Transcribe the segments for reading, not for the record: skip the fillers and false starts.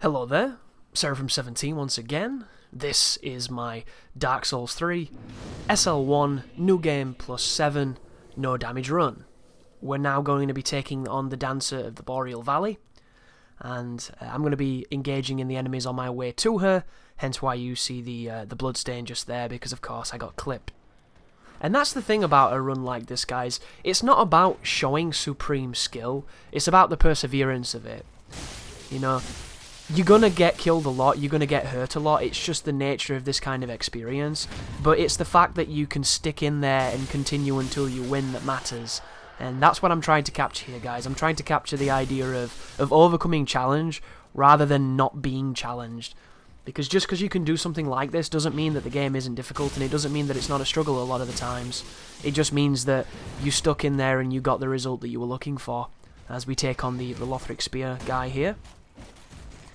Hello there, SERAPHIM17 once again. This is my Dark Souls 3 SL1 NG+7 no damage run. We're now going to be taking on the Dancer of the Boreal Valley, and I'm going to be engaging in the enemies on my way to her, hence why you see the bloodstain just there, because of course I got clipped. And that's the thing about a run like this, guys. It's not about showing supreme skill, it's about the perseverance of it. You know, you're gonna get killed a lot, you're gonna get hurt a lot, it's just the nature of this kind of experience, but it's the fact that you can stick in there and continue until you win that matters. And that's what I'm trying to capture here, guys. I'm trying to capture the idea of overcoming challenge rather than not being challenged. Because just because you can do something like this doesn't mean that the game isn't difficult, and it doesn't mean that it's not a struggle a lot of the times. It just means that you stuck in there and you got the result that you were looking for, as we take on the Lothric Spear guy here.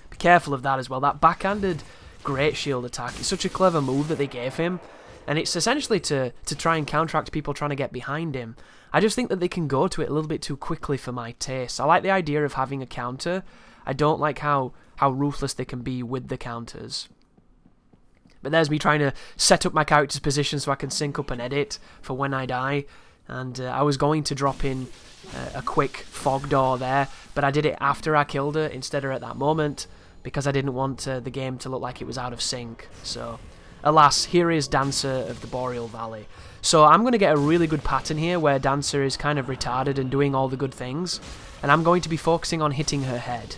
Be careful of that as well. That backhanded Great Shield attack is such a clever move that they gave him, and it's essentially to try and counteract people trying to get behind him. I just think that they can go to it a little bit too quickly for my taste. I like the idea of having a counter. I don't like how ruthless they can be with the counters. But there's me trying to set up my character's position so I can sync up and edit for when I die. And I was going to drop in a quick fog door there, but I did it after I killed her instead of at that moment, because I didn't want the game to look like it was out of sync. So, alas, here is Dancer of the Boreal Valley. So I'm going to get a really good pattern here where Dancer is kind of retarded and doing all the good things, and I'm going to be focusing on hitting her head.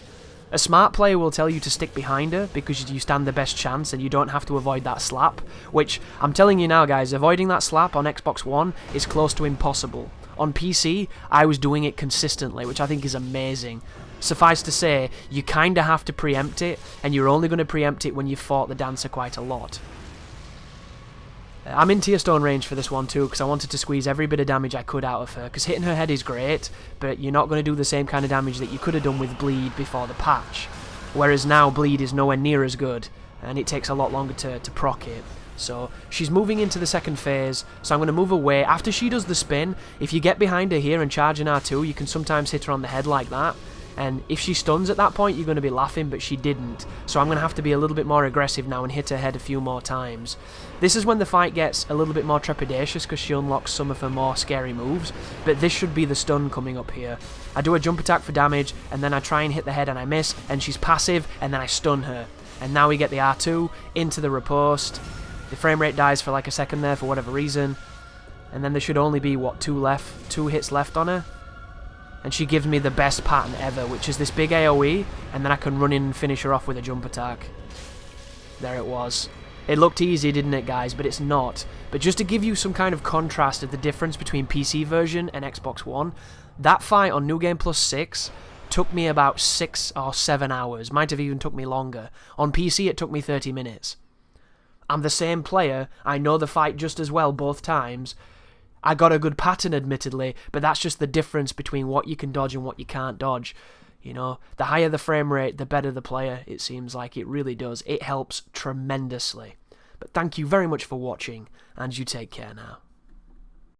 A smart player will tell you to stick behind her because you stand the best chance and you don't have to avoid that slap, which, I'm telling you now guys, avoiding that slap on Xbox One is close to impossible. On PC, I was doing it consistently, which I think is amazing. Suffice to say, you kinda have to preempt it, and you're only going to preempt it when you've fought the Dancer quite a lot. I'm in Tear Stone range for this one too, because I wanted to squeeze every bit of damage I could out of her, because hitting her head is great, but you're not going to do the same kind of damage that you could have done with Bleed before the patch. Whereas now Bleed is nowhere near as good, and it takes a lot longer to proc it. So she's moving into the second phase, so I'm going to move away. After she does the spin, if you get behind her here and charge an R2, you can sometimes hit her on the head like that. And if she stuns at that point, you're going to be laughing, but she didn't. So I'm going to have to be a little bit more aggressive now and hit her head a few more times. This is when the fight gets a little bit more trepidatious because she unlocks some of her more scary moves. But this should be the stun coming up here. I do a jump attack for damage, and then I try and hit the head and I miss, and she's passive, and then I stun her. And now we get the R2 into the riposte. The frame rate dies for like a second there for whatever reason. And then there should only be, what, two hits left on her? And she gives me the best pattern ever, which is this big AoE, and then I can run in and finish her off with a jump attack. There it was. It looked easy, didn't it, guys? But it's not. But just to give you some kind of contrast of the difference between PC version and Xbox One, that fight on New Game Plus 6 took me about 6 or 7 hours. Might have even took me longer. On PC, it took me 30 minutes. I'm the same player. I know the fight just as well both times. I got a good pattern, admittedly, but that's just the difference between what you can dodge and what you can't dodge. You know, the higher the frame rate, the better the player, it seems like. It really does. It helps tremendously. But thank you very much for watching, and you take care now.